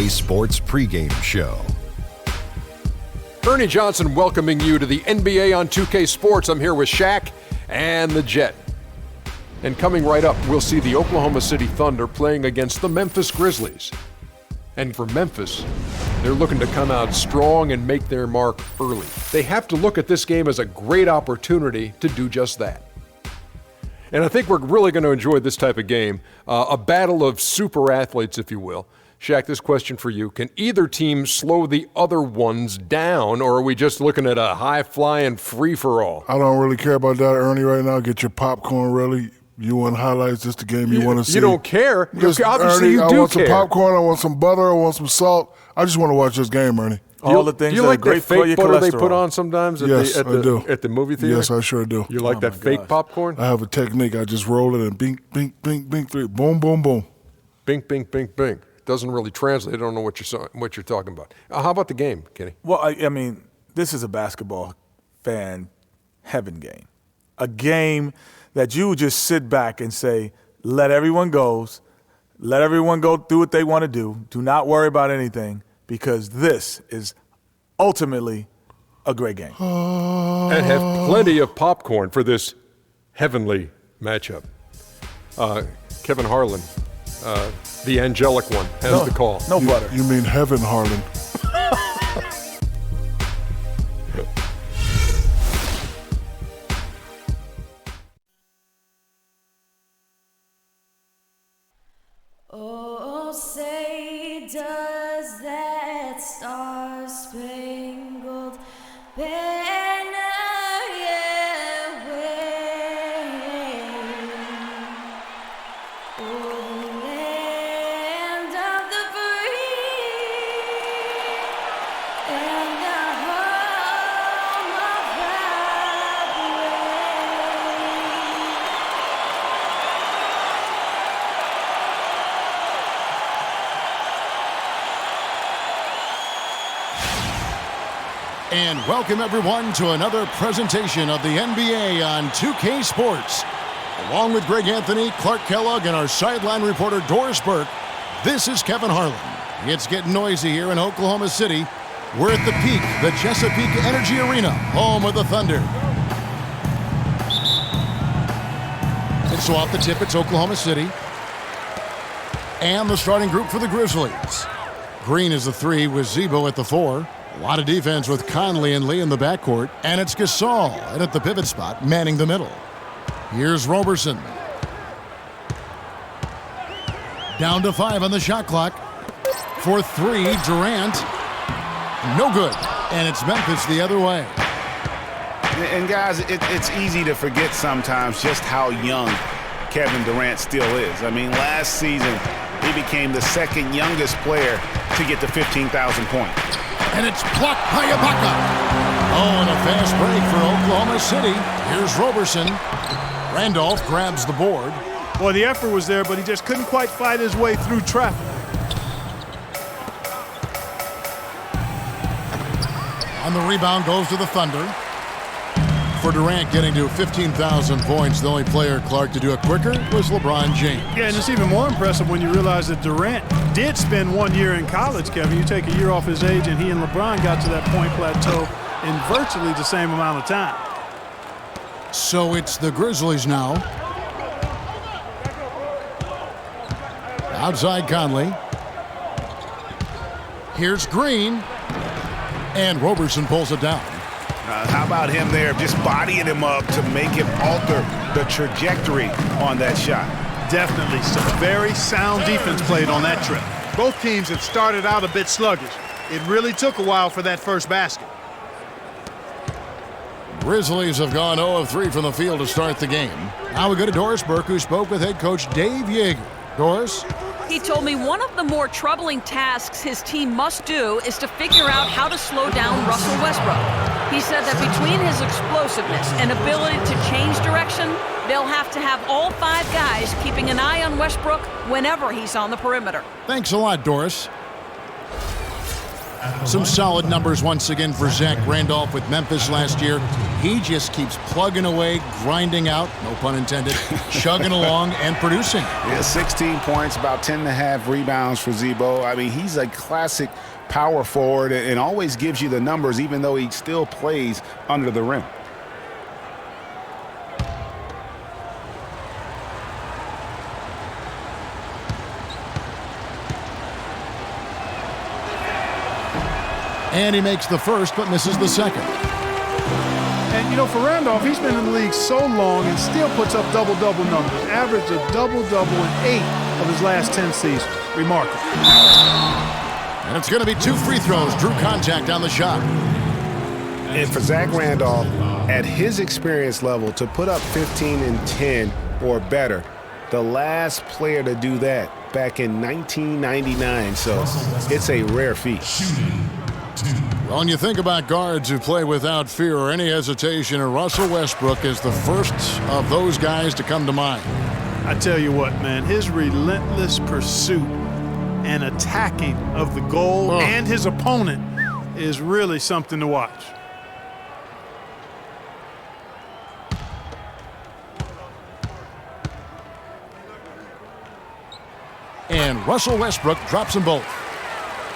2K Sports pregame show. Ernie Johnson welcoming you to the NBA on 2K Sports. I'm here with Shaq and the Jet. And coming right up, we'll see the Oklahoma City Thunder playing against the Memphis Grizzlies. And for Memphis, they're looking to come out strong and make their mark early. They have to look at this game as a great opportunity to do just that. And I think we're really going to enjoy this type of game, a battle of super athletes, if you will. Shaq, this question for you. Can either team slow the other ones down, or are we just looking at a high-flying free-for-all? I don't really care about that, Ernie, right now. Get your popcorn ready. You want highlights, just the game you want to see. You don't care. Just, obviously, Ernie, you do care. I want some popcorn. I want some butter. I want some salt. I just want to watch this game, Ernie. All the things you that like are great that for your fake butter they cholesterol. put on sometimes at Yes, I do. At the movie theater? Yes, I sure do. You like that fake popcorn? I have a technique. I just roll it and bink, bink, bink, bink, three. Boom, boom, boom. Bink, bink, bink, bink. Doesn't really translate. I don't know what you're talking about. How about the game, Kenny? Well, I mean, this is a basketball fan heaven game. A game that you just sit back and say, let everyone go do what they want to do. Do not worry about anything, because this is ultimately a great game. And have plenty of popcorn for this heavenly matchup. Kevin Harlan, the angelic one, has the call. No butter. You mean heaven, Harlan. Oh, say does that star-spangled banner yet wave o'er the land of the free and the home of the brave? And welcome everyone to another presentation of the NBA on 2K Sports. Along with Greg Anthony, Clark Kellogg, and our sideline reporter Doris Burke, this is Kevin Harlan. It's getting noisy here in Oklahoma City. We're at the Peak, the Chesapeake Energy Arena, home of the Thunder. And so off the tip, it's Oklahoma City. And the starting group for the Grizzlies. Green is the 3 with Zebo at the 4. A lot of defense with Conley and Lee in the backcourt. And it's Gasol and at the pivot spot, manning the middle. Here's Roberson. Down to 5 on the shot clock. For 3, Durant. No good. And it's Memphis the other way. And guys, it's easy to forget sometimes just how young Kevin Durant still is. I mean, last season, he became the second youngest player to get to 15,000 points. And it's blocked by Ibaka. Oh, and a fast break for Oklahoma City. Here's Roberson. Randolph grabs the board. Well, the effort was there, but he just couldn't quite fight his way through traffic. On the rebound goes to the Thunder. For Durant getting to 15,000 points, the only player, Clark, to do it quicker was LeBron James. Yeah, and it's even more impressive when you realize that Durant did spend 1 year in college, Kevin. You take a year off his age, and he and LeBron got to that point plateau in virtually the same amount of time. So it's the Grizzlies now. Outside Conley. Here's Green. And Roberson pulls it down. How about him there just bodying him up to make him alter the trajectory on that shot? Definitely some very sound defense played on that trip. Both teams had started out a bit sluggish. It really took a while for that first basket. Grizzlies have gone 0 of 3 from the field to start the game. Now we go to Doris Burke, who spoke with head coach Dave Yeager. Doris? He told me one of the more troubling tasks his team must do is to figure out how to slow down Russell Westbrook. He said that between his explosiveness and ability to change direction, they'll have to have all 5 guys keeping an eye on Westbrook whenever he's on the perimeter. Thanks a lot, Doris. Some solid numbers once again for Zach Randolph with Memphis last year. He just keeps plugging away, grinding out, no pun intended, chugging along and producing. Yeah, 16 points, about 10.5 rebounds for Zebo. I mean, he's a classic power forward and always gives you the numbers, even though he still plays under the rim. And he makes the first, but misses the second. And, you know, for Randolph, he's been in the league so long and still puts up double-double numbers. Average of double-double in 8 of his last 10 seasons. Remarkable. And it's going to be 2 free throws. Drew contact on the shot. And for Zach Randolph, at his experience level, to put up 15 and 10 or better, the last player to do that back in 1999. So it's a rare feat. Well, when you think about guards who play without fear or any hesitation, Russell Westbrook is the first of those guys to come to mind. I tell you what, man, his relentless pursuit and attacking of the goal and his opponent is really something to watch. And Russell Westbrook drops them both.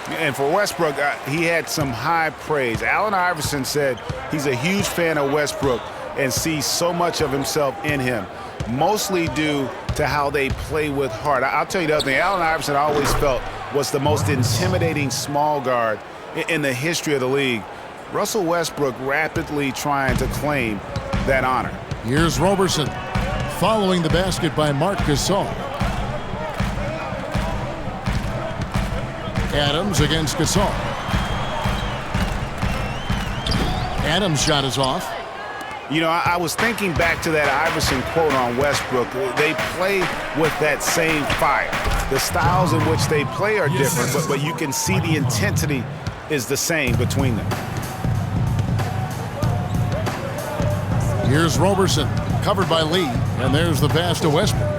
And for Westbrook, he had some high praise. Allen Iverson said he's a huge fan of Westbrook and sees so much of himself in him, mostly due to how they play with heart. I'll tell you the other thing, Allen Iverson I always felt was the most intimidating small guard in the history of the league. Russell Westbrook rapidly trying to claim that honor. Here's Roberson following the basket by Marc Gasol. Adams against Gasol. Adams' shot is off. You know, I was thinking back to that Iverson quote on Westbrook. They play with that same fire. The styles in which they play are different, but you can see the intensity is the same between them. Here's Roberson, covered by Lee, and there's the pass to Westbrook.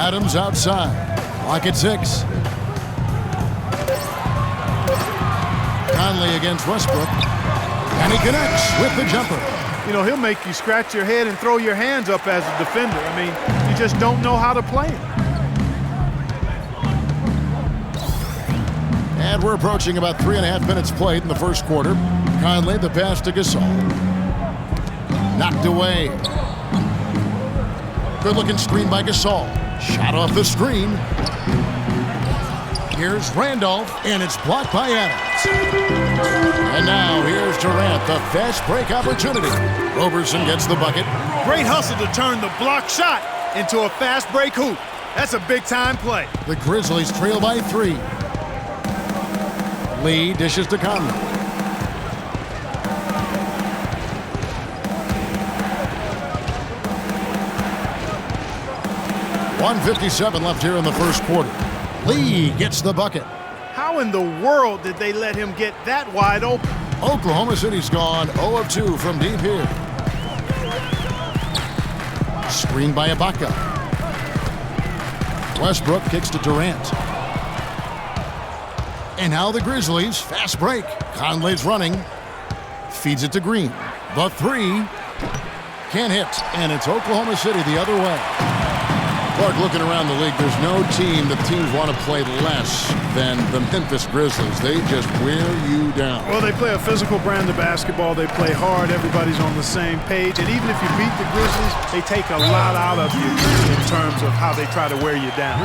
Adams outside. Clock at 6. Conley against Westbrook. And he connects with the jumper. You know, he'll make you scratch your head and throw your hands up as a defender. I mean, you just don't know how to play him. And we're approaching about 3.5 minutes played in the first quarter. Conley, the pass to Gasol. Knocked away. Good-looking screen by Gasol. Shot off the screen. Here's Randolph, and it's blocked by Adams. And now here's Durant, the fast break opportunity. Roberson gets the bucket. Great hustle to turn the block shot into a fast break hoop. That's a big-time play. The Grizzlies trail by 3. Lee dishes to Conley. .157 left here in the first quarter. Lee gets the bucket. How in the world did they let him get that wide open? Oklahoma City's gone 0 of 2 from deep here. Screen by Ibaka. Westbrook kicks to Durant. And now the Grizzlies, fast break. Conley's running. Feeds it to Green. The 3. Can't hit. And it's Oklahoma City the other way. Clark, looking around the league, there's no team that teams want to play less than the Memphis Grizzlies. They just wear you down. Well, they play a physical brand of basketball. They play hard. Everybody's on the same page. And even if you beat the Grizzlies, they take a lot out of you in terms of how they try to wear you down.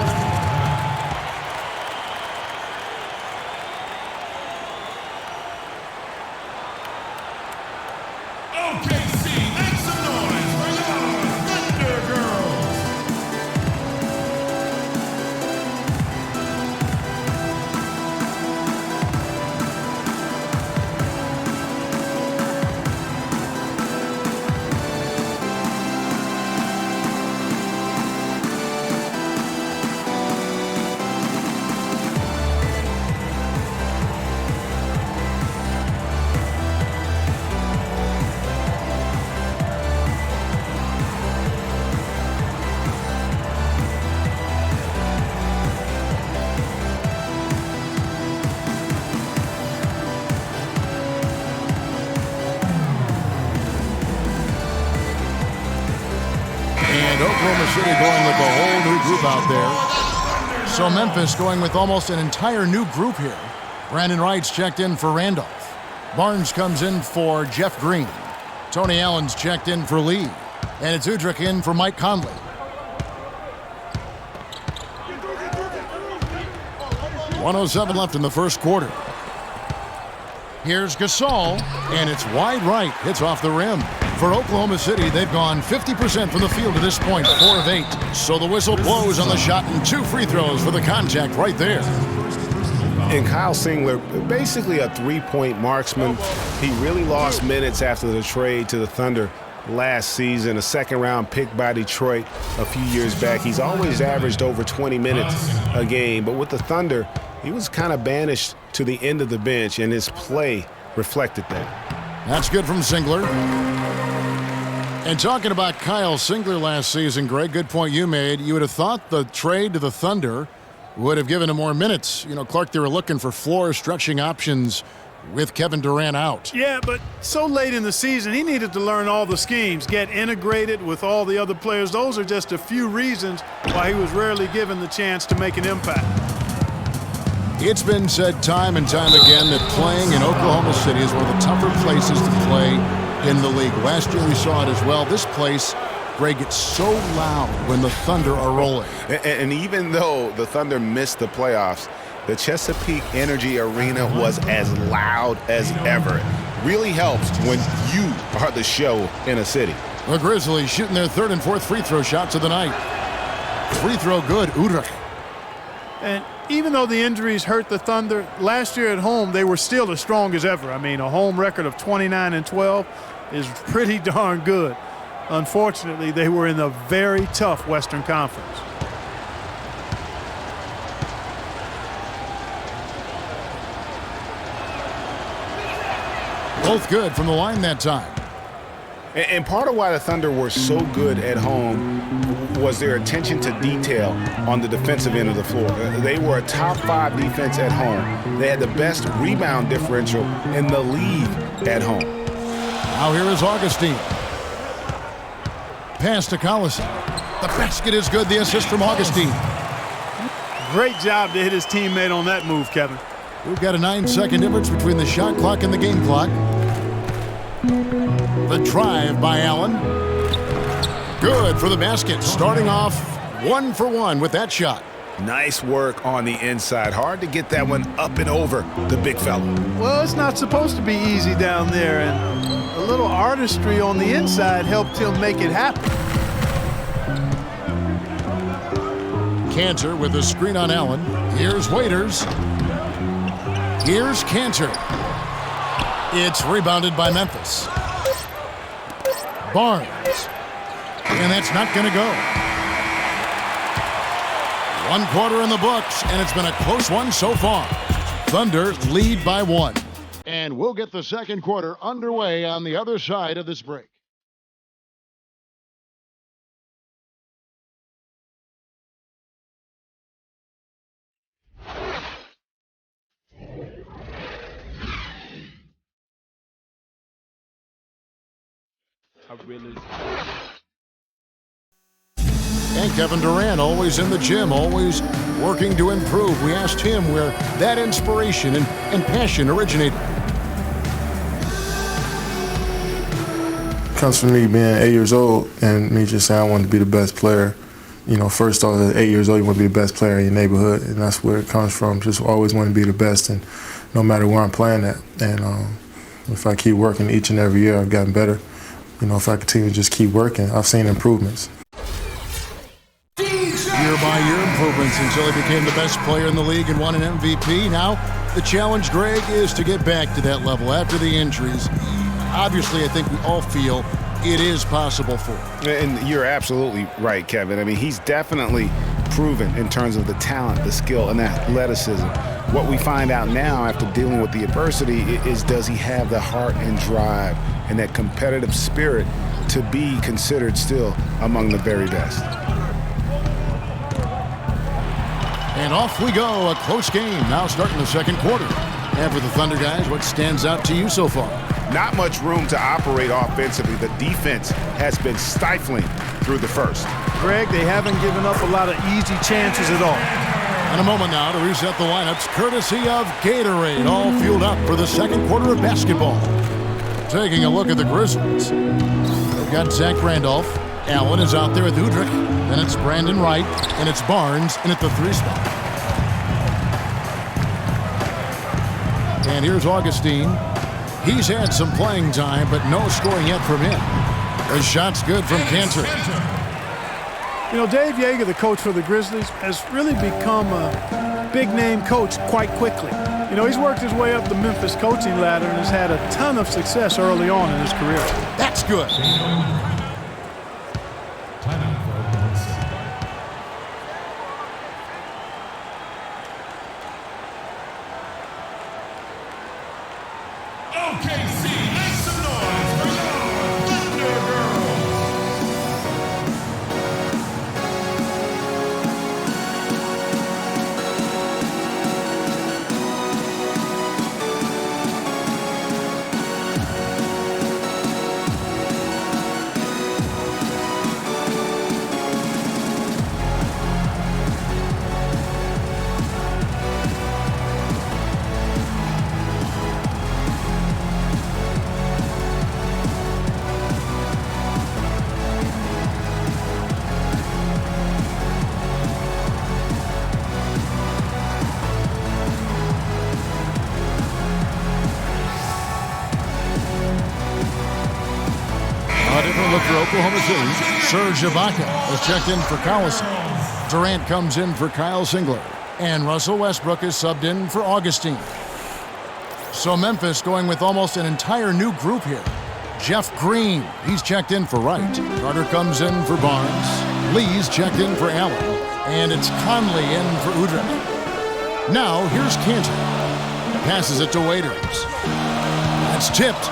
City going with a whole new group out there. So Memphis going with almost an entire new group here. Brandon Wright's checked in for Randolph. Barnes comes in for Jeff Green. Tony Allen's checked in for Lee. And it's Udrich in for Mike Conley. .107 left in the first quarter. Here's Gasol, and it's wide right. Hits off the rim. For Oklahoma City, they've gone 50% from the field to this point, 4 of 8. So the whistle blows on the shot and 2 free throws for the contact right there. And Kyle Singler, basically a three-point marksman. He really lost minutes after the trade to the Thunder last season, a second-round pick by Detroit a few years back. He's always averaged over 20 minutes a game, but with the Thunder, he was kind of banished to the end of the bench, and his play reflected that. That's good from Singler. And talking about Kyle Singler last season, Greg, good point you made. You would have thought the trade to the Thunder would have given him more minutes. You know, Clark, they were looking for floor stretching options with Kevin Durant out. Yeah, but so late in the season, he needed to learn all the schemes, get integrated with all the other players. Those are just a few reasons why he was rarely given the chance to make an impact. It's been said time and time again that playing in Oklahoma City is one of the tougher places to play in the league. Last year we saw it as well. This place, Greg, gets so loud when the Thunder are rolling. And even though the Thunder missed the playoffs, the Chesapeake Energy Arena was as loud as ever. Really helps when you are the show in a city. The Grizzlies shooting their 3rd and 4th free throw shots of the night. Free throw good, Udrich. And even though the injuries hurt the Thunder, last year at home they were still as strong as ever. I mean, a home record of 29-12 is pretty darn good. Unfortunately, they were in a very tough Western Conference. Both good from the line that time. And part of why the Thunder were so good at home was their attention to detail on the defensive end of the floor. They were a top 5 defense at home. They had the best rebound differential in the league at home. Now here is Augustine. Pass to Collison. The basket is good. The assist from Augustine. Great job to hit his teammate on that move, Kevin. We've got a 9-second difference between the shot clock and the game clock. The drive by Allen. Good for the basket. Starting off 1 for 1 with that shot. Nice work on the inside. Hard to get that one up and over the big fella. Well, it's not supposed to be easy down there, and a little artistry on the inside helped him make it happen. Cantor with the screen on Allen. Here's Waiters. Here's Cantor. It's rebounded by Memphis. Barnes. And that's not going to go. 1 quarter in the books, and it's been a close one so far. Thunder lead by 1. And we'll get the second quarter underway on the other side of this break. And Kevin Durant, always in the gym, always working to improve. We asked him where that inspiration and passion originated. It comes from me being 8 years old and me just saying I want to be the best player. You know, first off, at 8 years old, you want to be the best player in your neighborhood, and that's where it comes from. Just always want to be the best, and no matter where I'm playing at. And if I keep working each and every year, I've gotten better. You know, if I continue to just keep working, I've seen improvements. Year-by-year improvements until he became the best player in the league and won an MVP. Now, the challenge, Greg, is to get back to that level after the injuries. Obviously, I think we all feel it is possible for him. And you're absolutely right, Kevin. I mean, he's definitely proven in terms of the talent, the skill, and the athleticism. What we find out now after dealing with the adversity is, does he have the heart and drive and that competitive spirit to be considered still among the very best? And off we go, a close game now starting the second quarter. And for the Thunder guys, what stands out to you so far? Not much room to operate offensively. The defense has been stifling through the first. Greg, they haven't given up a lot of easy chances at all. In a moment now to reset the lineups, courtesy of Gatorade, all fueled up for the second quarter of basketball. Taking a look at the Grizzlies. They've got Zach Randolph. Allen is out there with Udrich. Then it's Brandon Wright, and it's Barnes in at the 3 spot. And here's Augustine. He's had some playing time, but no scoring yet from him. The shot's good from Cantor. You know, Dave Yeager, the coach for the Grizzlies, has really become a big-name coach quite quickly. You know, he's worked his way up the Memphis coaching ladder and has had a ton of success early on in his career. That's good. Look for Oklahoma City. Serge Ibaka has checked in for Collison. Durant comes in for Kyle Singler. And Russell Westbrook is subbed in for Augustine. So Memphis going with almost an entire new group here. Jeff Green, he's checked in for Wright. Carter comes in for Barnes. Lee's checked in for Allen. And it's Conley in for Udrich. Now here's Cantor. Passes it to Waiters. That's tipped.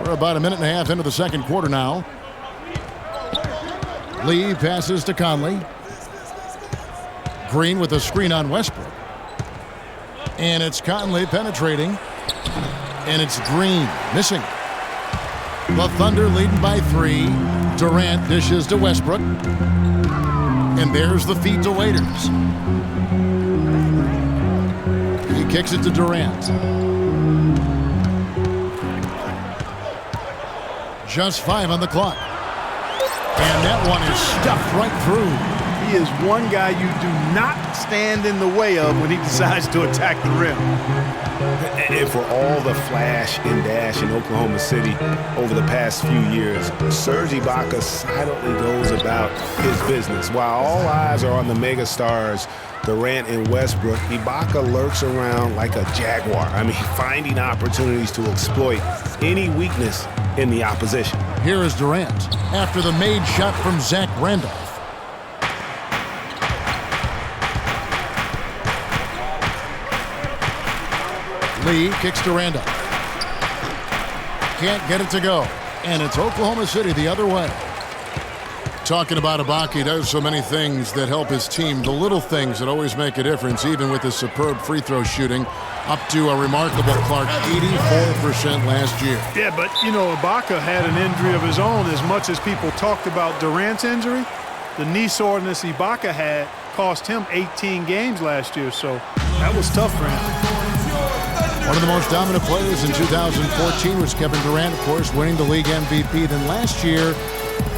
We're about a minute and a half into the second quarter now. Lee passes to Conley. Green with a screen on Westbrook. And it's Conley penetrating. And it's Green missing. The Thunder leading by 3. Durant dishes to Westbrook. And there's the feed to Waiters. He kicks it to Durant. Just 5 on the clock. And that one is stuffed right through. He is one guy you do not stand in the way of when he decides to attack the rim. And for all the flash and dash in Oklahoma City over the past few years, Serge Ibaka silently goes about his business. While all eyes are on the megastars, Durant and Westbrook, Ibaka lurks around like a jaguar. I mean, finding opportunities to exploit any weakness in the opposition. Here is Durant after the made shot from Zach Randolph. Lee kicks to Randolph. Can't get it to go. And it's Oklahoma City the other way. Talking about Ibaka, he does so many things that help his team. The little things that always make a difference, even with his superb free throw shooting, up to a remarkable, Clark, 84% last year. Yeah, but, you know, Ibaka had an injury of his own. As much as people talked about Durant's injury, the knee soreness Ibaka had cost him 18 games last year, so that was tough for him. One of the most dominant players in 2014 was Kevin Durant, of course, winning the league MVP. Then last year,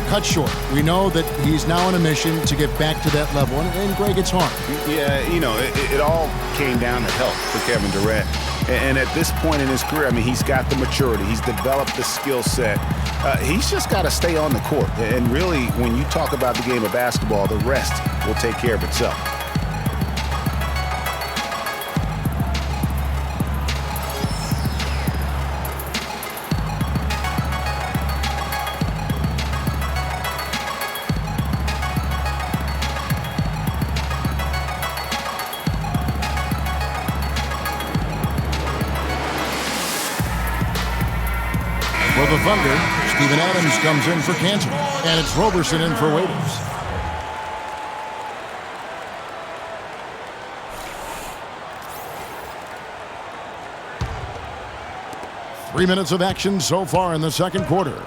cut short. We know that he's now on a mission to get back to that level, and Greg, it's hard. Yeah, you know, it all came down to health for Kevin Durant. And at this point in his career, I mean, he's got the maturity. He's developed the skill set. He's just got to stay on the court. And really, when you talk about the game of basketball, the rest will take care of itself. For the Thunder, Steven Adams comes in for Cantor, and it's Roberson in for Waiters. 3 minutes of action so far in the second quarter.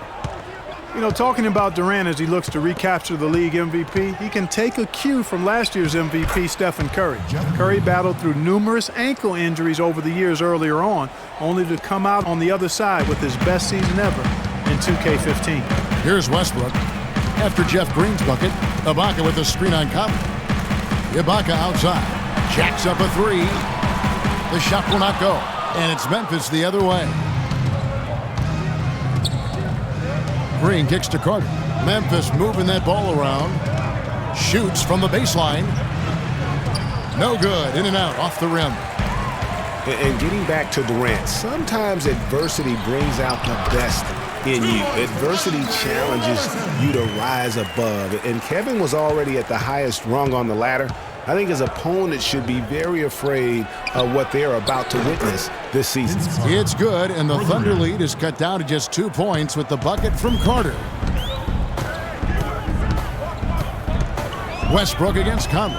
You know, talking about Durant as he looks to recapture the league MVP, he can take a cue from last year's MVP, Stephen Curry. Curry battled through numerous ankle injuries over the years earlier on, only to come out on the other side with his best season ever in 2K15. Here's Westbrook. After Jeff Green's bucket, Ibaka with a screen on Conley. Ibaka outside. Jacks up a three. The shot will not go. And it's Memphis the other way. Green kicks to Carter. Memphis moving that ball around. Shoots from the baseline. No good. In and out off the rim. And getting back to Durant, sometimes adversity brings out the best in you. Adversity challenges you to rise above. And Kevin was already at the highest rung on the ladder. I think his opponent should be very afraid of what they're about to witness this season. It's good, and the Thunder lead is cut down to just 2 points with the bucket from Carter. Westbrook against Conley.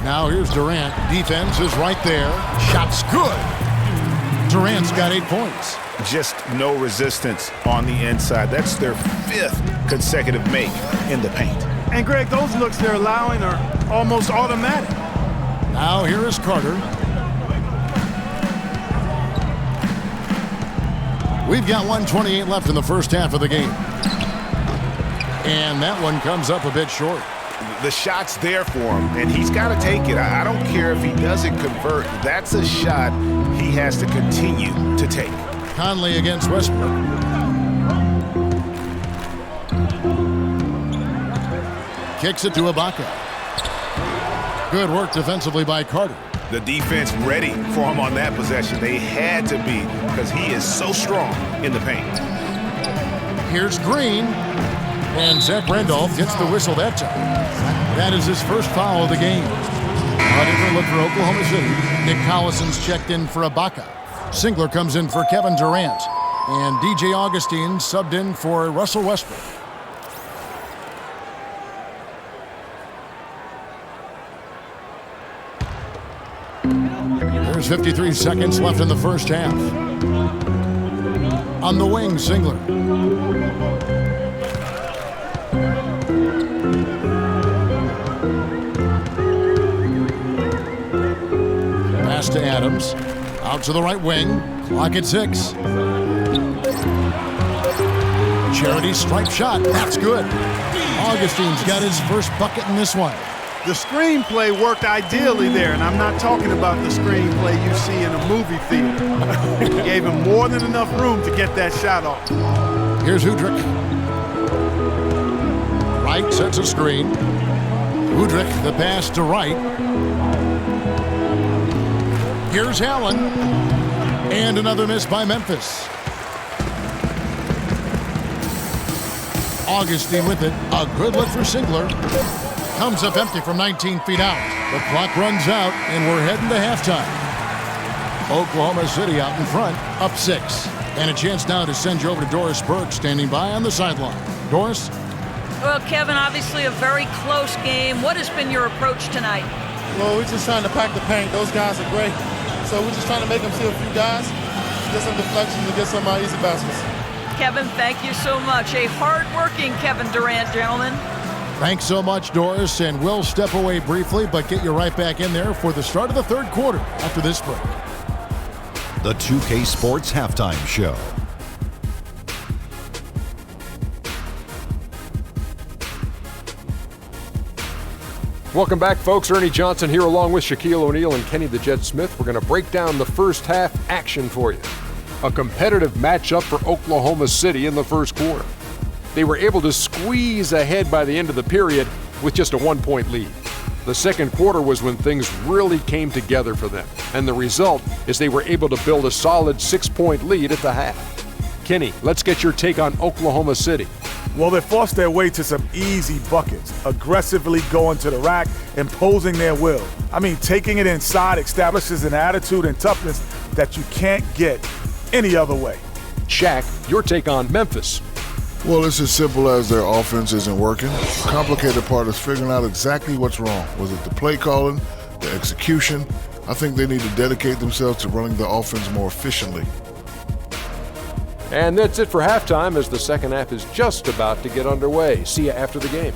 Now here's Durant. Defense is right there. Shot's good. Durant's got 8 points. Just no resistance on the inside. That's their 5th consecutive make in the paint. And Greg, those looks they're allowing are almost automatic. Now here is Carter. We've got 1:28 left in the first half of the game. And that one comes up a bit short. The shot's there for him, and he's got to take it. I don't care if he doesn't convert. That's a shot he has to continue to take. Conley against Westbrook. Kicks it to Ibaka. Good work defensively by Carter. The defense ready for him on that possession. They had to be because he is so strong in the paint. Here's Green. And Zach Randolph gets the whistle that time. That is his first foul of the game. A different look for Oklahoma City. Nick Collison's checked in for Ibaka. Singler comes in for Kevin Durant. And DJ Augustine subbed in for Russell Westbrook. There's 53 seconds left in the first half. On the wing, Singler. Pass to Adams. Out to the right wing. Clock at 6. Charity stripe shot. That's good. Augustine's got his first bucket in this one. The screenplay worked ideally there, and I'm not talking about the screenplay you see in a movie theater. He gave him more than enough room to get that shot off. Here's Udrich. Wright sets a screen. Udrich, the pass to Wright. Here's Allen. And another miss by Memphis. Augustine with it. A good look for Singler. Comes up empty from 19 feet out. The clock runs out, and we're heading to halftime. Oklahoma City out in front, up 6. And a chance now to send you over to Doris Burke, standing by on the sideline. Doris? Well, Kevin, obviously a very close game. What has been your approach tonight? Well, we're just trying to pack the paint. Those guys are great. So we're just trying to make them see a few guys, get some deflections, and get some easy baskets. Kevin, thank you so much. A hard-working Kevin Durant, gentlemen. Thanks so much, Doris, and we'll step away briefly, but get you right back in there for the start of the third quarter after this break. The 2K Sports Halftime Show. Welcome back, folks. Ernie Johnson here along with Shaquille O'Neal and Kenny the Jet Smith. We're going to break down the first half action for you. A competitive matchup for Oklahoma City in the first quarter. They were able to squeeze ahead by the end of the period with just a 1-point lead. The second quarter was when things really came together for them, and the result is they were able to build a solid 6-point lead at the half. Kenny, let's get your take on Oklahoma City. Well, they forced their way to some easy buckets, aggressively going to the rack, imposing their will. I mean, taking it inside establishes an attitude and toughness that you can't get any other way. Shaq, your take on Memphis. Well, it's as simple as their offense isn't working. The complicated part is figuring out exactly what's wrong. Was it the play calling, the execution? I think they need to dedicate themselves to running the offense more efficiently. And that's it for halftime as the second half is just about to get underway. See you after the game.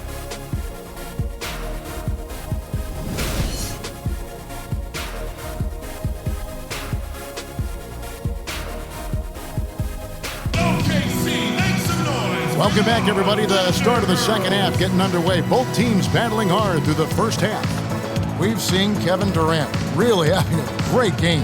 Welcome back, everybody. The start of the second half getting underway. Both teams battling hard through the first half. We've seen Kevin Durant really having a great game.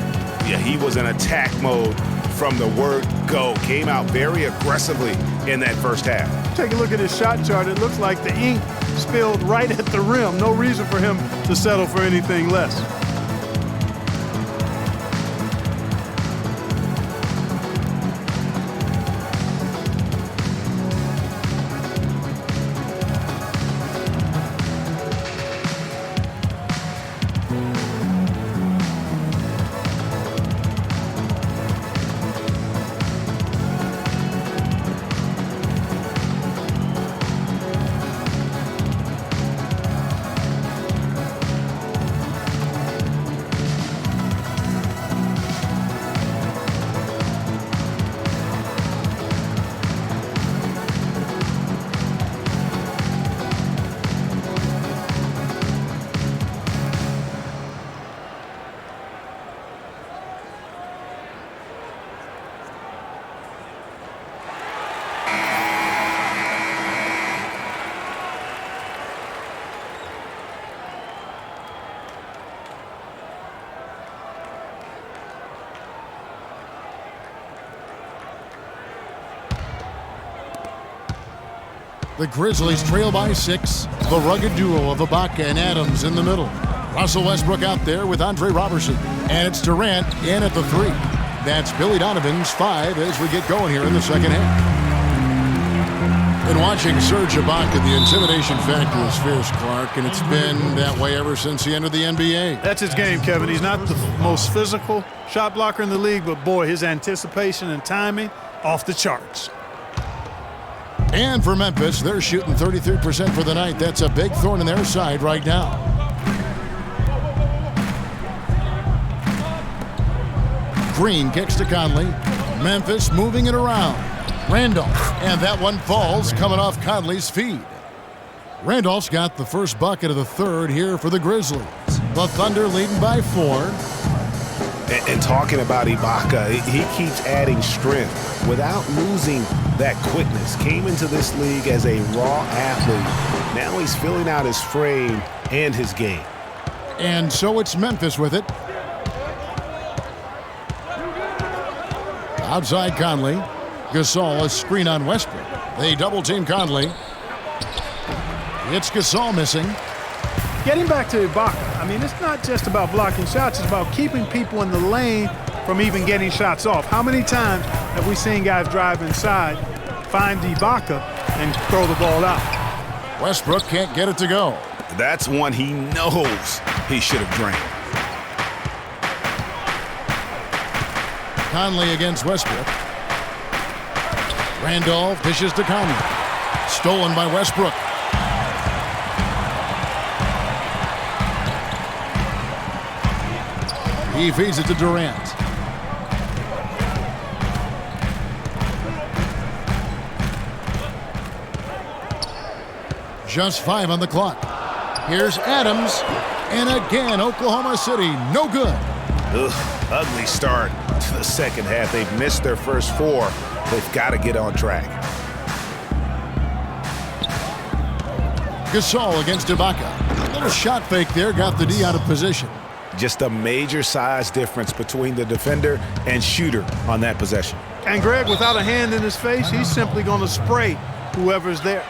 Yeah, he was in attack mode from the word go. Came out very aggressively in that first half. Take a look at his shot chart. It looks like the ink spilled right at the rim. No reason for him to settle for anything less. The Grizzlies trail by 6. The rugged duo of Ibaka and Adams in the middle. Russell Westbrook out there with Andre Robertson. And it's Durant in at the 3. That's Billy Donovan's 5 as we get going here in the second half. In watching Serge Ibaka, the intimidation factor is fierce, Clark, and it's been that way ever since he entered the NBA. That's his game, Kevin. He's not the most physical shot blocker in the league, but boy, his anticipation and timing off the charts. And for Memphis, they're shooting 33% for the night. That's a big thorn in their side right now. Green kicks to Conley. Memphis moving it around. Randolph, and that one falls coming off Conley's feed. Randolph's got the first bucket of the third here for the Grizzlies. The Thunder leading by 4. And talking about Ibaka, he keeps adding strength without losing that quickness. Came into this league as a raw athlete. Now he's filling out his frame and his game. And so it's Memphis with it. Outside Conley. Gasol, a screen on Westbrook. They double-team Conley. It's Gasol missing. Getting back to Ibaka, I mean, it's not just about blocking shots. It's about keeping people in the lane from even getting shots off. How many times have we seen guys drive inside, find Ibaka, and throw the ball out? Westbrook can't get it to go. That's one he knows he should have drained. Conley against Westbrook. Randolph dishes to Conley. Stolen by Westbrook. He feeds it to Durant. Just 5 on the clock. Here's Adams. And again, Oklahoma City, no good. Ugh, ugly start to the second half. They've missed their first 4. They've got to get on track. Gasol against Ibaka. A little shot fake there, got the D out of position. Just a major size difference between the defender and shooter on that possession. And Greg, without a hand in his face, he's simply going to spray whoever's there.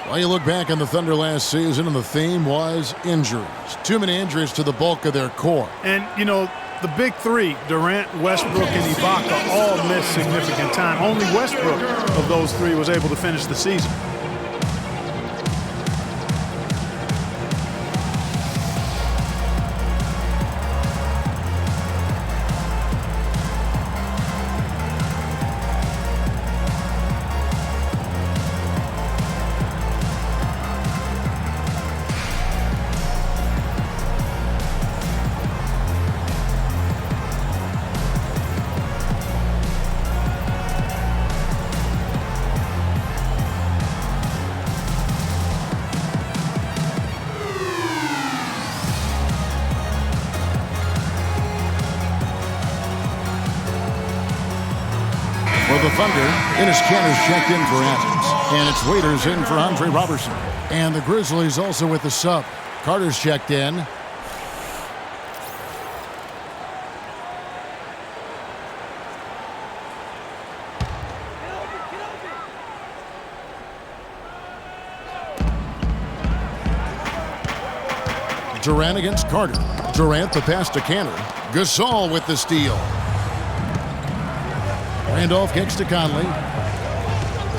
Well, you look back on the Thunder last season, and the theme was injuries. Too many injuries to the bulk of their core. And, you know, the big 3, Durant, Westbrook, and Ibaka, all missed significant time. Only Westbrook of those 3 was able to finish the season. For the Thunder, Enes Kanter's checked in for Adams. And it's Waiters in for Andre Robertson. And the Grizzlies also with the sub. Carter's checked in. Durant against Carter. Durant the pass to Kanter. Gasol with the steal. Randolph kicks to Conley.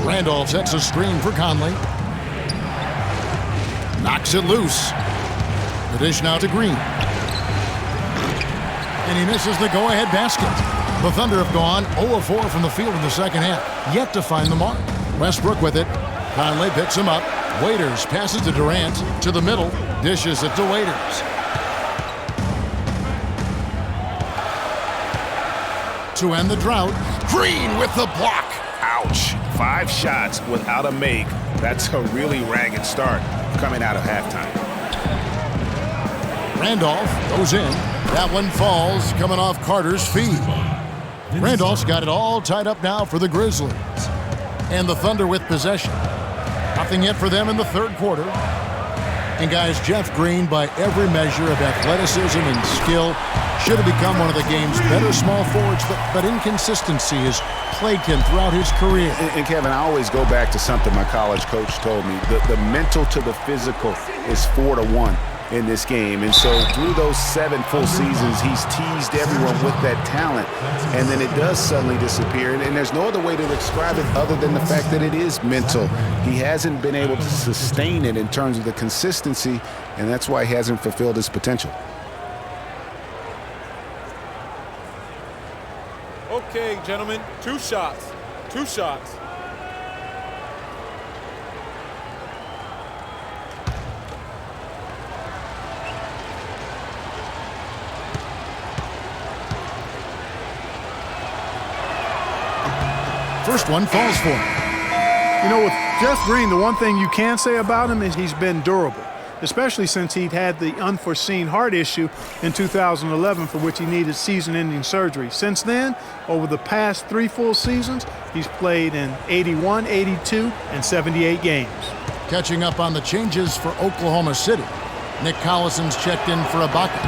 Randolph sets a screen for Conley. Knocks it loose. The dish now to Green. And he misses the go-ahead basket. The Thunder have gone 0-4 from the field in the second half. Yet to find the mark. Westbrook with it. Conley picks him up. Waiters passes to Durant. To the middle. Dishes it to Waiters. To end the drought, Green with the block. Ouch. 5 shots without a make. That's a really ragged start coming out of halftime. Randolph goes in. That one falls, coming off Carter's feed. Randolph's got it all tied up now for the Grizzlies. And the Thunder with possession. Nothing yet for them in the third quarter. And guys, Jeff Green, by every measure of athleticism and skill, should have become one of the game's better small forwards, but inconsistency has plagued him throughout his career. And Kevin, I always go back to something my college coach told me. The mental to the physical is 4-1 in this game. And so through those 7 full seasons, he's teased everyone with that talent. And then it does suddenly disappear. And there's no other way to describe it other than the fact that it is mental. He hasn't been able to sustain it in terms of the consistency, and that's why he hasn't fulfilled his potential. Okay, gentlemen, 2 shots. 2 shots. First one falls for him. You know, with Jeff Green, the one thing you can say about him is he's been durable, especially since he'd had the unforeseen heart issue in 2011 for which he needed season-ending surgery. Since then, over the past 3 full seasons, he's played in 81, 82, and 78 games. Catching up on the changes for Oklahoma City. Nick Collison's checked in for Ibaka.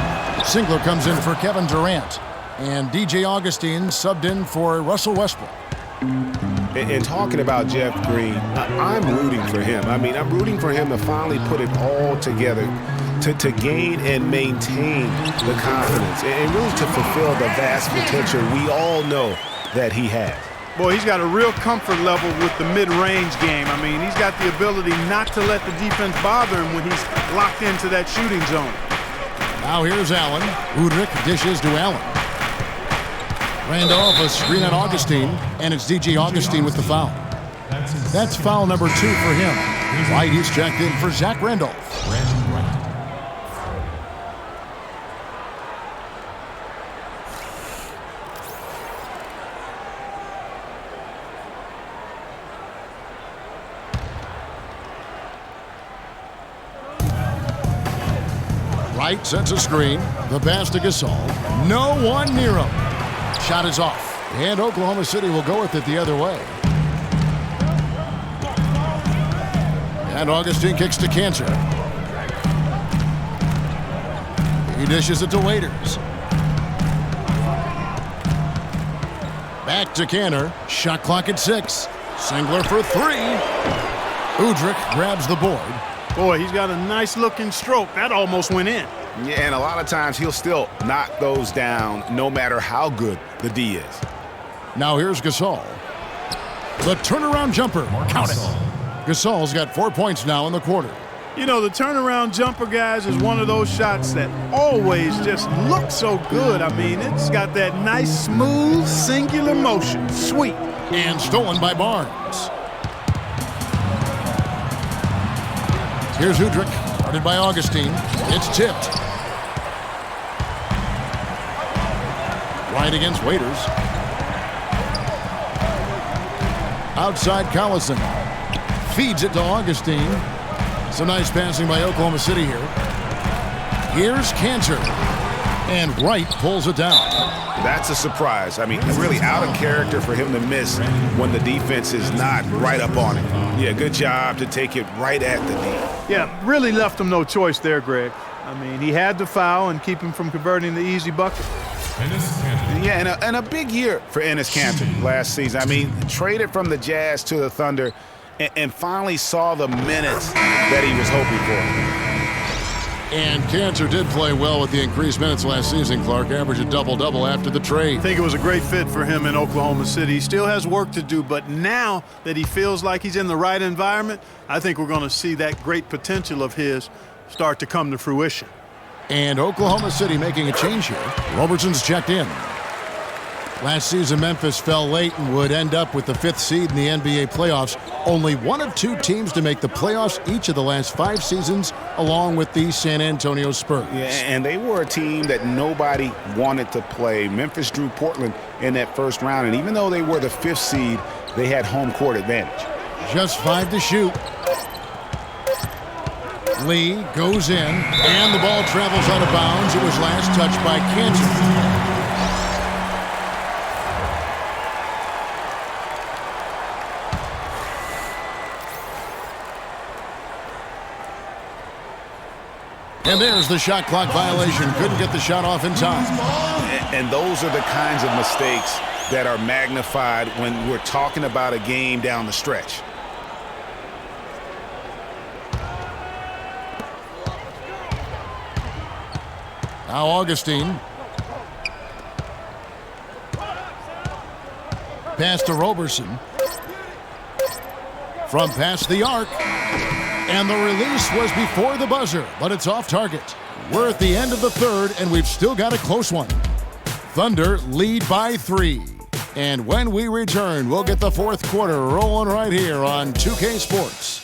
Singler comes in for Kevin Durant. And DJ Augustine subbed in for Russell Westbrook. And talking about Jeff Green, I'm rooting for him. I mean, I'm rooting for him to finally put it all together, to gain and maintain the confidence, and really to fulfill the vast potential we all know that he has. Boy, he's got a real comfort level with the mid-range game. I mean, he's got the ability not to let the defense bother him when he's locked into that shooting zone. Now here's Allen. Udrich dishes to Allen. Randolph a screen on Augustine, and it's DJ Augustine with the foul. That's foul number 2 for him. White, he's checked in for Zach Randolph. Wright sets a screen. The pass to Gasol. No one near him. Shot is off. And Oklahoma City will go with it the other way. And Augustine kicks to Kanter. He dishes it to Waiters. Back to Kanter. Shot clock at 6. Singler for 3. Udrich grabs the board. Boy, he's got a nice-looking stroke. That almost went in. Yeah, and a lot of times he'll still knock those down no matter how good the D is. Now here's Gasol. The turnaround jumper. Count it. Gasol's got 4 points now in the quarter. You know, the turnaround jumper, guys, is one of those shots that always just looks so good. I mean, it's got that nice, smooth, singular motion. Sweet. And stolen by Barnes. Here's Udrich. Guarded by Augustine. It's tipped. Right against Waiters. Outside Collison. Feeds it to Augustine. Some nice passing by Oklahoma City here. Here's Kanter. And Wright pulls it down. That's a surprise. I mean, really out of character for him to miss when the defense is not right up on it. Yeah, good job to take it right at the knee. Yeah, really left him no choice there, Greg. I mean, he had to foul and keep him from converting the easy bucket. Yeah, and a big year for Enes Kanter last season. I mean, traded from the Jazz to the Thunder and finally saw the minutes that he was hoping for. And Kanter did play well with the increased minutes last season, Clark. Averaged a double-double after the trade. I think it was a great fit for him in Oklahoma City. He still has work to do, but now that he feels like he's in the right environment, I think we're going to see that great potential of his start to come to fruition. And Oklahoma City making a change here. Roberson's checked in. Last season, Memphis fell late and would end up with the 5th seed in the NBA playoffs. Only one of 2 teams to make the playoffs each of the last 5 seasons, along with the San Antonio Spurs. Yeah, and they were a team that nobody wanted to play. Memphis drew Portland in that first round, and even though they were the 5th seed, they had home court advantage. Just 5 to shoot. Lee goes in, and the ball travels out of bounds. It was last touched by Kanter. And there's the shot clock violation. Couldn't get the shot off in time. And those are the kinds of mistakes that are magnified when we're talking about a game down the stretch. Now Augustine. Pass to Roberson. From past the arc. And the release was before the buzzer, but it's off target. We're at the end of the 3rd, and we've still got a close one. Thunder lead by 3. And when we return, we'll get the 4th quarter rolling right here on 2K Sports.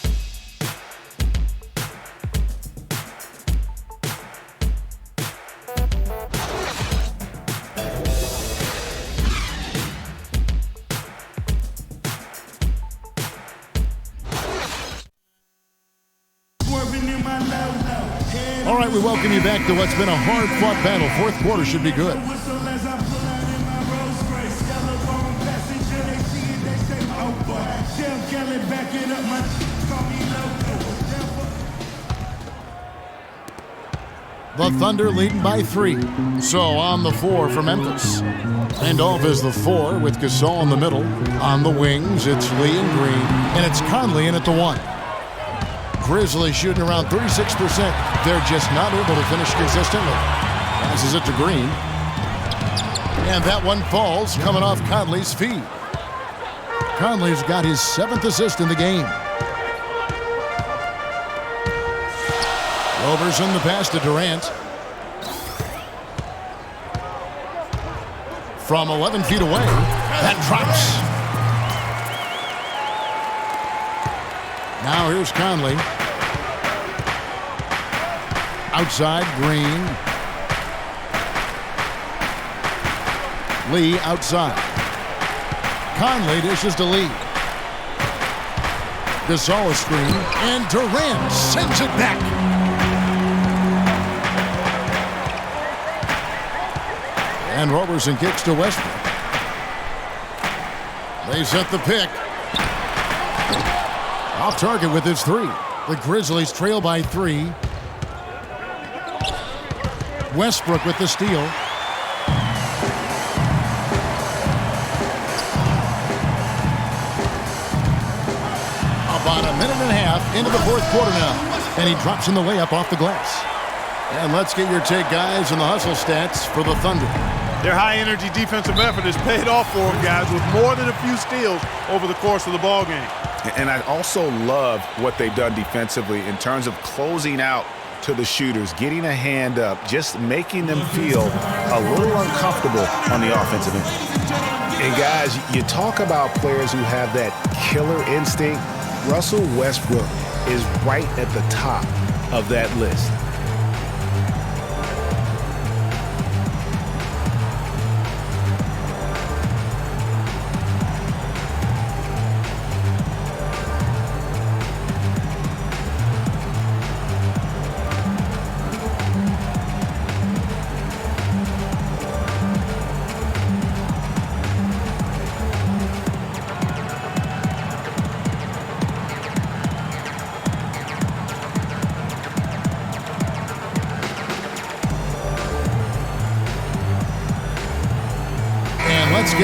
All right, we welcome you back to what's been a hard-fought battle. 4th quarter should be good. The Thunder leading by 3. So on the 4 for Memphis. Handoff is the 4 with Gasol in the middle. On the wings, it's Lee and Green. And it's Conley in at the 1. Grizzlies shooting around 36%. They're just not able to finish consistently. Passes it to Green. And that one falls, coming off Conley's feet. Conley's got his 7th assist in the game. Roberson the pass to Durant. From 11 feet away, that drops. Now here's Conley. Outside, Green. Lee outside. Conley dishes to Lee. Gasol screen, and Durant sends it back. And Roberson kicks to Westbrook. They set the pick. Off target with his 3. The Grizzlies trail by 3. Westbrook with the steal. About a minute and a half into the 4th quarter now. And he drops in the layup off the glass. And let's get your take, guys, on the hustle stats for the Thunder. Their high-energy defensive effort has paid off for them, guys, with more than a few steals over the course of the ballgame. And I also love what they've done defensively in terms of closing out to the shooters, getting a hand up, just making them feel a little uncomfortable on the offensive end. And guys, you talk about players who have that killer instinct. Russell Westbrook is right at the top of that list.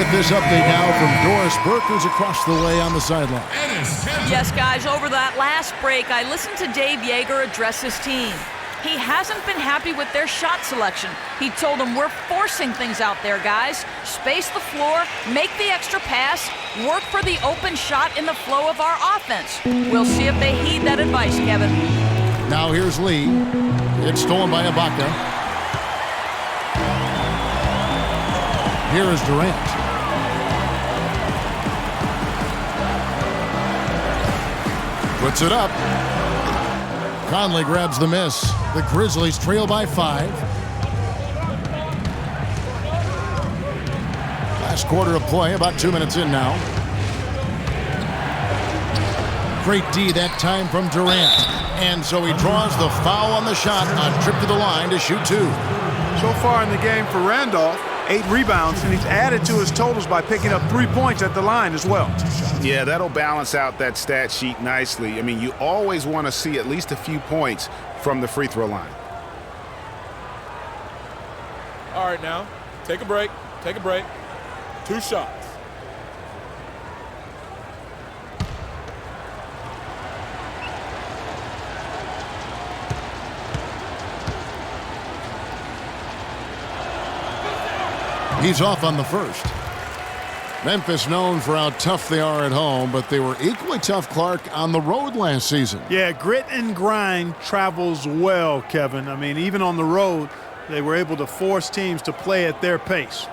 get this update now from Doris Burke, who's across the way on the sideline. Yes, guys, over that last break, I listened to Dave Yeager address his team. He hasn't been happy with their shot selection. He told them, we're forcing things out there, guys. Space the floor, make the extra pass, work for the open shot in the flow of our offense. We'll see if they heed that advice, Kevin. Now here's Lee. It's stolen by Ibaka. Here is Durant. Puts it up. Conley grabs the miss. The Grizzlies trail by 5. Last quarter of play, about 2 minutes in now. Great D that time from Durant. And so he draws the foul on the shot, a trip to the line to shoot 2. So far in the game for Randolph, 8 rebounds, and he's added to his totals by picking up 3 points at the line as well. Yeah, that'll balance out that stat sheet nicely. I mean, you always want to see at least a few points from the free throw line. All right, now, take a break. Take a break. 2 shots. He's off on the first. Memphis known for how tough they are at home, but they were equally tough, Clark, on the road last season. Yeah, grit and grind travels well, Kevin. I mean, even on the road, they were able to force teams to play at their pace.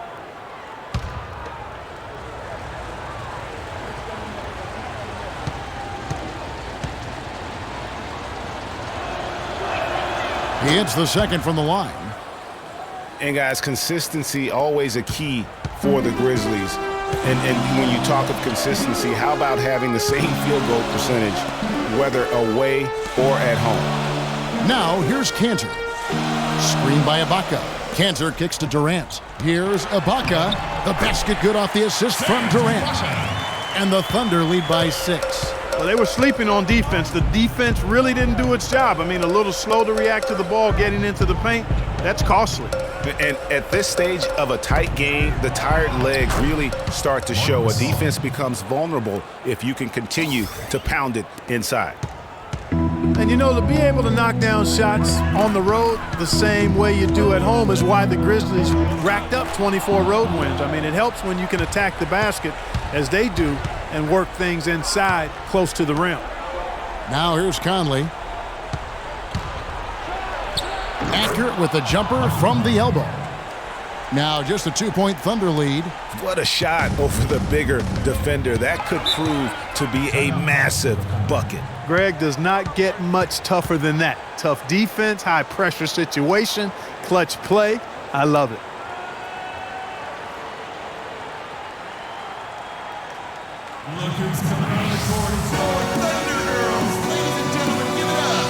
He hits the second from the line. And guys, consistency always a key for the Grizzlies. And when you talk of consistency, how about having the same field goal percentage, whether away or at home? Now here's Cantor. Screen by Ibaka. Cantor kicks to Durant. Here's Ibaka. The basket good off the assist from Durant. And the Thunder lead by 6. Well, they were sleeping on defense. The defense really didn't do its job. I mean, a little slow to react to the ball getting into the paint. That's costly. And at this stage of a tight game, the tired legs really start to show. A defense becomes vulnerable if you can continue to pound it inside. And, you know, to be able to knock down shots on the road the same way you do at home is why the Grizzlies racked up 24 road wins. I mean, it helps when you can attack the basket, as they do, and work things inside close to the rim. Now here's Conley. Accurate with the jumper from the elbow. Now just a 2-point Thunder lead. What a shot over the bigger defender. That could prove to be a massive bucket. Greg, does not get much tougher than that. Tough defense, high pressure situation, clutch play. I love it. Look who's coming on the court. It's more Thunder Girls. Ladies and gentlemen, give it up.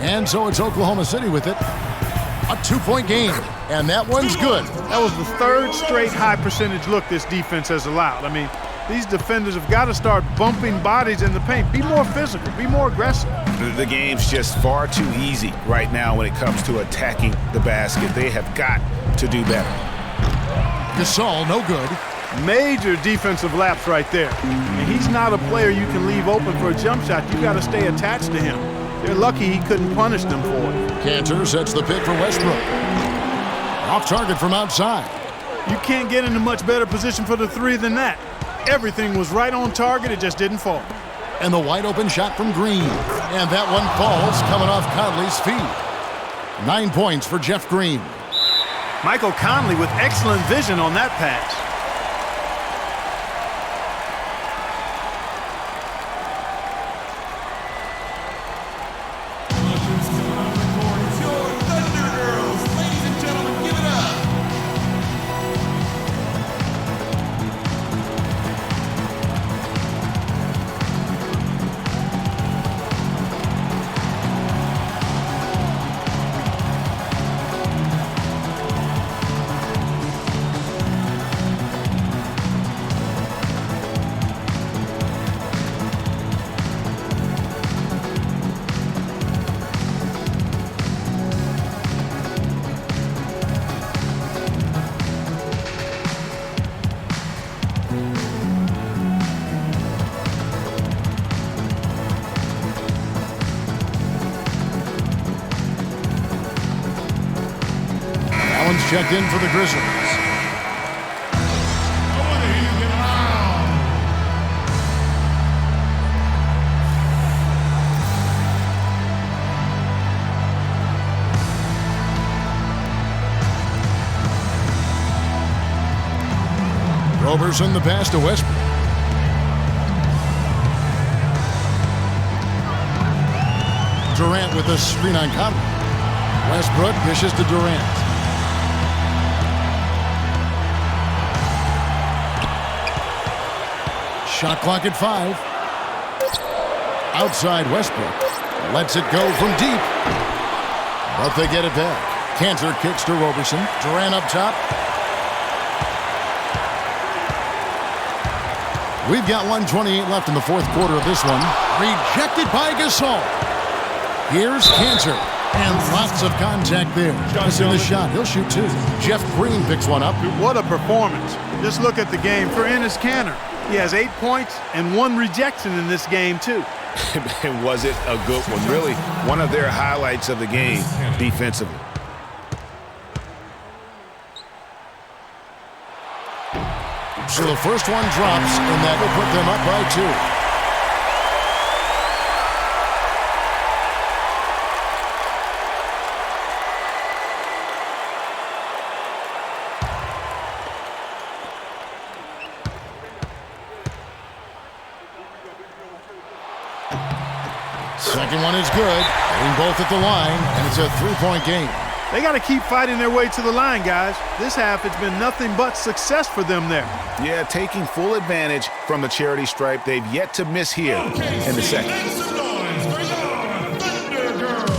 And so it's Oklahoma City with it. A 2-point game, and that one's good. That was the 3rd straight high percentage look this defense has allowed. I mean, these defenders have got to start bumping bodies in the paint. Be more physical, be more aggressive. The game's just far too easy right now when it comes to attacking the basket. They have got to do better. Gasol, no good. Major defensive lapse right there. And he's not a player you can leave open for a jump shot. You got to stay attached to him. They're lucky he couldn't punish them for it. Cantor sets the pick for Westbrook. Off target from outside. You can't get into much better position for the three than that. Everything was right on target, it just didn't fall. And the wide open shot from Green. And that one falls, coming off Conley's feet. 9 points for Jeff Green. Michael Conley with excellent vision on that pass. Look who's coming on the court. It's your Thunder Girls. Ladies and gentlemen, give it up. Allen's checked in for the Grizzlies. I want to hear you get loud. Roberson the pass to Westbrook. Durant with a screen on Conley. Westbrook dishes to Durant. Shot clock at 5. Outside Westbrook. Lets it go from deep. But they get it back. Cantor kicks to Roberson. Durant up top. We've got 1:28 left in the fourth quarter of this one. Rejected by Gasol. Here's Cantor. And lots of contact there. Missing the shot. He'll shoot 2. Jeff Green picks one up. What a performance. Just look at the game for Enes Kanter. He has 8 points and 1 rejection in this game, too. And was it a good one? Really, one of their highlights of the game defensively. So the first one drops, and that will put them up by 2. Second one is good. Hitting both at the line, and it's a 3-point game. They got to keep fighting their way to the line, guys. This half, it's been nothing but success for them there. Yeah, taking full advantage from the charity stripe. They've yet to miss here in the second. Make some noise for your Thunder Girls.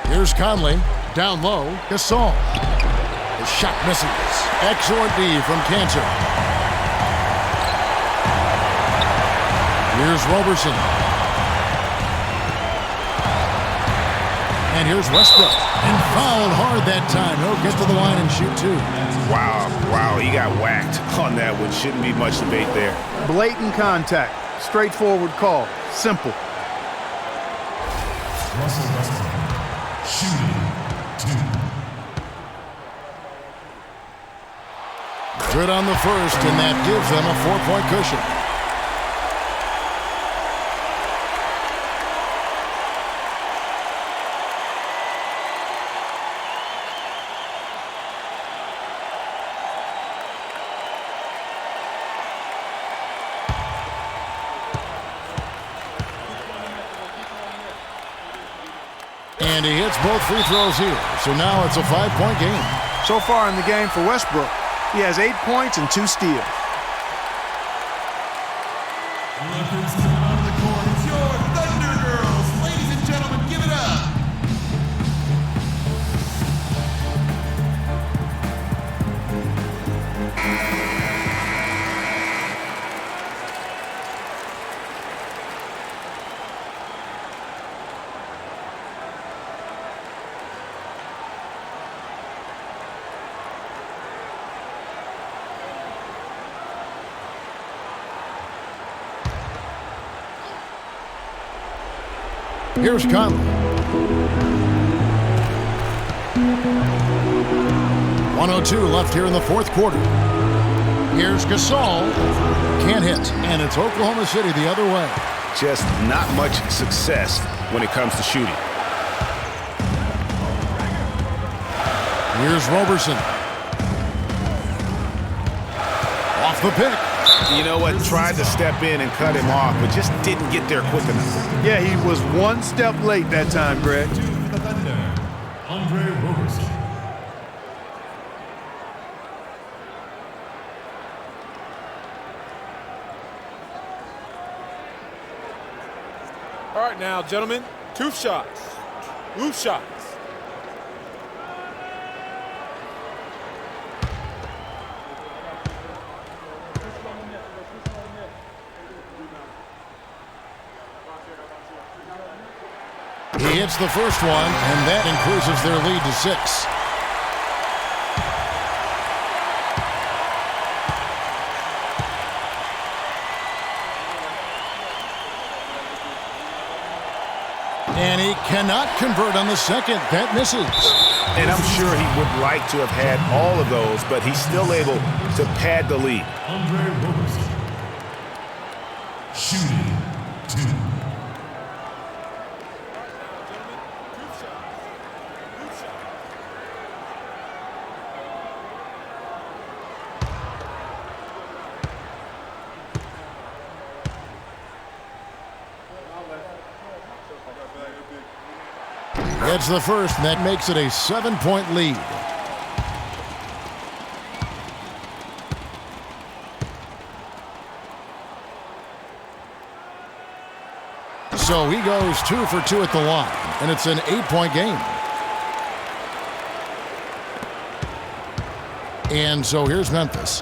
Here's Conley. Down low. Gasol. The shot misses. Excellent D from Cantor. Here's Roberson. And here's Westbrook. And fouled hard that time. He'll get to the line and shoot 2. Wow, he got whacked on that one. Shouldn't be much debate there. Blatant contact. Straightforward call. Simple. Russell Westbrook. Shooting 2. Good on the first, and that gives them a 4-point cushion. And he hits both free throws here. So now it's a 5-point game. So far in the game for Westbrook, he has 8 points and 2 steals. Look who's coming onto the court. It's your Thunder Girls. Ladies and gentlemen, give it up. Here's Conley. 1:02 left here in the fourth quarter. Here's Gasol. Can't hit. And it's Oklahoma City the other way. Just not much success when it comes to shooting. Here's Roberson. Off the pick. You know what? Tried to step in and cut him off, but just didn't get there quick enough. Yeah, he was one step late that time, Greg. To the Thunder, Andre Roberson. All right, now, gentlemen, 2 shots. Loose shots. He hits the first one, and that increases their lead to 6. And he cannot convert on the second. That misses. And I'm sure he would like to have had all of those, but he's still able to pad the lead. Andre Roberson. Shooting 2. Gets the first, and that makes it a 7-point lead. So he goes 2 for 2 at the line, and it's an 8-point game. And so here's Memphis.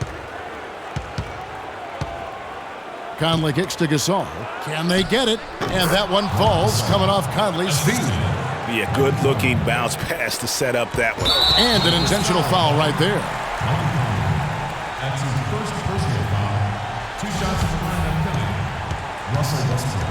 Conley kicks to Gasol. Can they get it? And that one falls coming off Conley's feet. Be a good-looking bounce pass to set up that one. And an intentional foul right there. That's his first personal foul. 2 shots from the line upcoming. Russell Westbrook.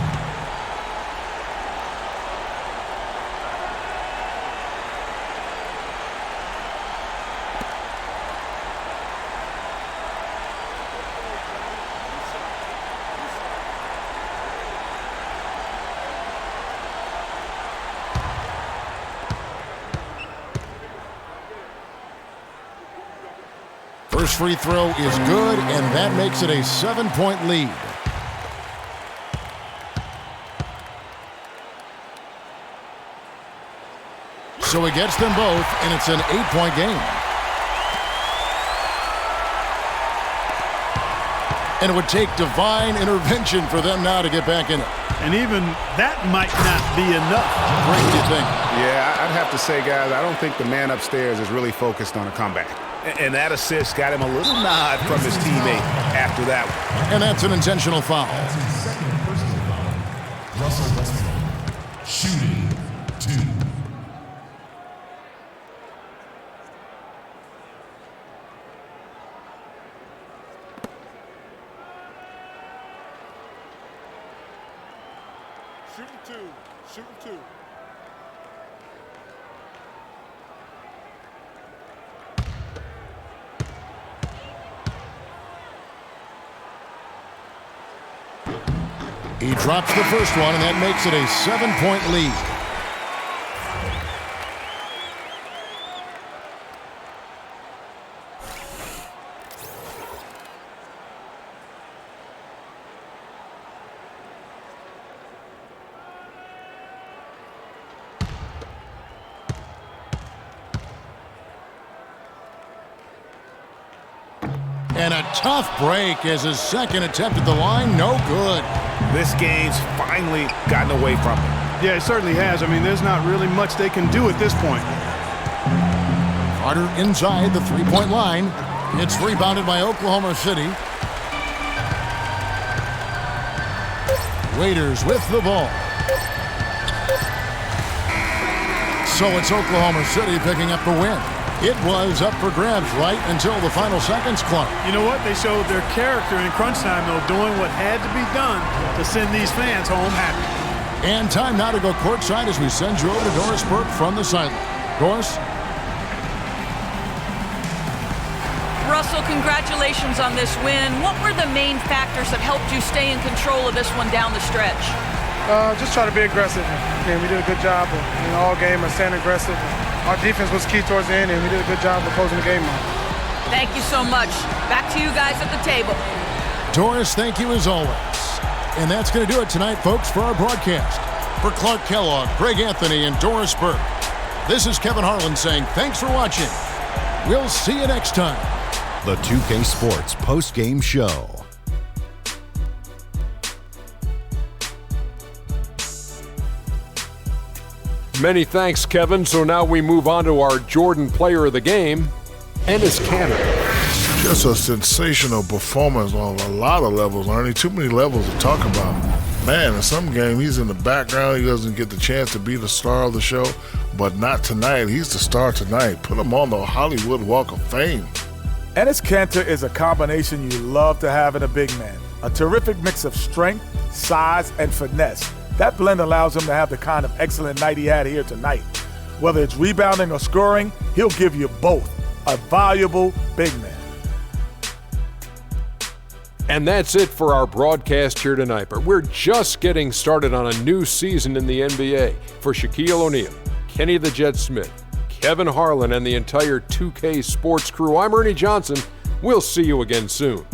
First free throw is good, and that makes it a 7-point lead. So he gets them both, and it's an 8-point game. And it would take divine intervention for them now to get back in it. And even that might not be enough. Great, do you think? Yeah, I'd have to say, guys, I don't think the man upstairs is really focused on a comeback. And that assist got him a little nod from his teammate after that one. And that's an intentional foul. That's his second personal foul. Russell Westbrook. Shooting 2. Shooting 2. Shooting 2. He drops the first one, and that makes it a 7-point lead. And a tough break as his second attempt at the line, no good. This game's finally gotten away from him. Yeah, it certainly has. I mean, there's not really much they can do at this point. Carter inside the three-point line. It's rebounded by Oklahoma City. Raiders with the ball. So it's Oklahoma City picking up the win. It was up for grabs right until the final seconds, Clark. You know what? They showed their character in crunch time, though, doing what had to be done to send these fans home happy. And time now to go courtside as we send you over to Doris Burke from the sideline. Doris? Russell, congratulations on this win. What were the main factors that helped you stay in control of this one down the stretch? Just try to be aggressive. And we did a good job in all game of staying aggressive. Our defense was key towards the end, and we did a good job of closing the game out. Thank you so much. Back to you guys at the table. Doris, thank you as always. And that's going to do it tonight, folks, for our broadcast. For Clark Kellogg, Greg Anthony, and Doris Burke, this is Kevin Harlan saying thanks for watching. We'll see you next time. The 2K Sports post-game show. Many thanks, Kevin. So now we move on to our Jordan Player of the Game, Enes Kanter. Just a sensational performance on a lot of levels, Ernie. Too many levels to talk about. Man, in some game, he's in the background. He doesn't get the chance to be the star of the show, but not tonight. He's the star tonight. Put him on the Hollywood Walk of Fame. Enes Kanter is a combination you love to have in a big man. A terrific mix of strength, size, and finesse. That blend allows him to have the kind of excellent night he had here tonight. Whether it's rebounding or scoring, he'll give you both. A valuable big man. And that's it for our broadcast here tonight. But we're just getting started on a new season in the NBA. For Shaquille O'Neal, Kenny the Jet Smith, Kevin Harlan, and the entire 2K Sports crew, I'm Ernie Johnson. We'll see you again soon.